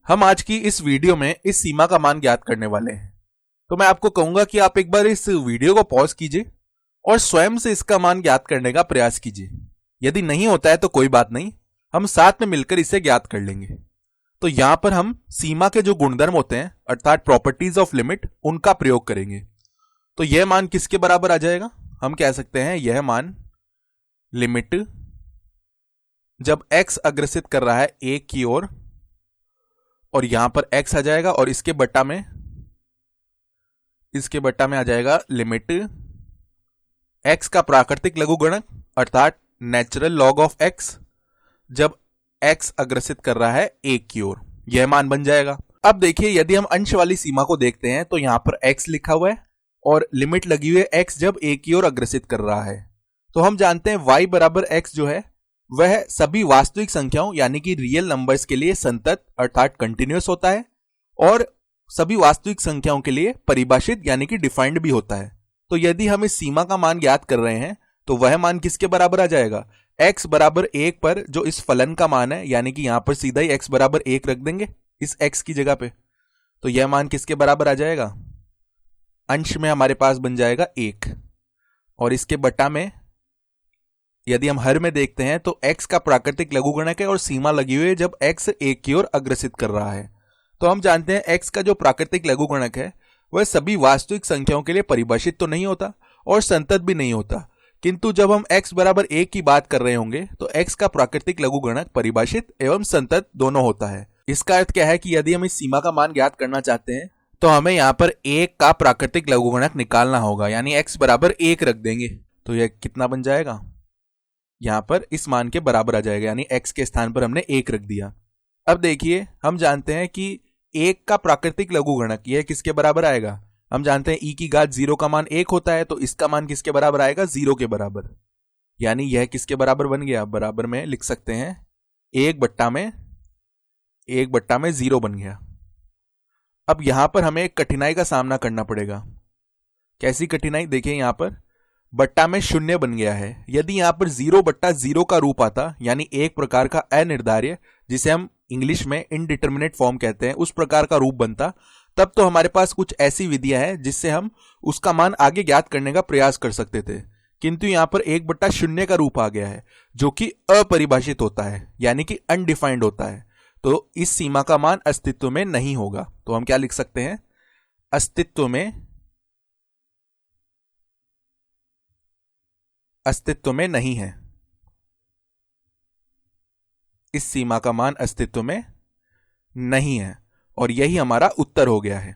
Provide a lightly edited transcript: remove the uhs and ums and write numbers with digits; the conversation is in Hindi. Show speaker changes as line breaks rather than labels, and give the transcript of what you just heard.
हम आज की इस वीडियो में इस सीमा का मान ज्ञात करने वाले हैं। तो मैं आपको कहूंगा कि आप एक बार इस वीडियो को पॉज कीजिए और स्वयं से इसका मान ज्ञात करने का प्रयास कीजिए। यदि नहीं होता है तो कोई बात नहीं, हम साथ में मिलकर इसे ज्ञात कर लेंगे। तो यहां पर हम सीमा के जो गुणधर्म होते हैं अर्थात प्रॉपर्टीज ऑफ लिमिट, उनका प्रयोग करेंगे। तो यह मान किसके बराबर आ जाएगा? हम कह सकते हैं यह मान लिमिट जब x अग्रसित कर रहा है एक की ओर, और यहां पर x आ जाएगा और इसके बट्टा में आ जाएगा लिमिट x का प्राकृतिक लघुगणक अर्थात नेचुरल लॉग ऑफ x जब x अग्रसित कर रहा है एक की ओर, यह मान बन जाएगा। अब देखिए, यदि हम अंश वाली सीमा को देखते हैं तो यहां पर x लिखा हुआ है और लिमिट लगी हुई है x जब एक की ओर अग्रसित कर रहा है। तो हम जानते हैं y बराबर x जो है वह सभी वास्तविक संख्याओं यानी कि रियल नंबर्स के लिए संतत अर्थात कंटिन्यूअस होता है और सभी वास्तविक संख्याओं के लिए परिभाषित यानी कि डिफाइंड भी होता है। तो यदि हम इस सीमा का मान ज्ञात कर रहे हैं तो वह मान किसके बराबर आ जाएगा? x बराबर 1 पर जो इस फलन का मान है, यानी कि यहां पर सीधा ही x बराबर 1 रख देंगे इस x की जगह पे। तो यह मान किसके बराबर आ जाएगा? अंश में हमारे पास बन जाएगा 1 और इसके बटा में यदि हम हर में देखते हैं तो x का प्राकृतिक लघुगणक है और सीमा लगी हुई है जब x एक की ओर अग्रसित कर रहा है। तो हम जानते हैं x का जो प्राकृतिक लघुगणक है वह सभी वास्तविक संख्याओं के लिए परिभाषित तो नहीं होता और संतत भी नहीं होता, किंतु जब हम x बराबर 1 की बात कर रहे होंगे तो x का प्राकृतिक लघुगणक परिभाषित एवं संतत दोनों होता है। इसका अर्थ क्या है कि यदि हम इस सीमा का मान ज्ञात करना चाहते हैं तो हमें यहाँ पर 1 का प्राकृतिक लघुगणक निकालना होगा, यानी x बराबर 1 रख देंगे। तो यह कितना बन जाएगा? यहां पर इस मान के बराबर आ जाएगा, यानी x के स्थान पर हमने 1 रख दिया। अब देखिए, हम जानते हैं कि 1 का प्राकृतिक लघुगणक यह किसके बराबर आएगा? हम जानते हैं e की घात 0 का मान 1 होता है, तो इसका मान किसके बराबर आएगा? 0 के बराबर। यानी यह किसके बराबर बन गया? बराबर में लिख सकते हैं 1 बट्टा में 0 बन गया। अब यहां पर हमें एक कठिनाई का सामना करना पड़ेगा। कैसी कठिनाई? देखिए, यहां पर बट्टा में 0 बन गया है। यदि यहां पर 0 बट्टा 0 का रूप आता, यानी एक प्रकार का अनिर्धार्य, जिसे हम इंग्लिश में इनडिटर्मिनेट फॉर्म कहते हैं, उस प्रकार का रूप बनता, तब तो हमारे पास कुछ ऐसी विधियां हैं जिससे हम उसका मान आगे ज्ञात करने का प्रयास कर सकते थे। किंतु यहां पर 1 बट्टा 0 का रूप आ गया है जो कि अपरिभाषित होता है, यानी कि अनडिफाइंड होता है। तो इस सीमा का मान अस्तित्व में नहीं होगा। तो हम क्या लिख सकते हैं? अस्तित्व में नहीं है। इस सीमा का मान अस्तित्व में नहीं है और यही हमारा उत्तर हो गया है।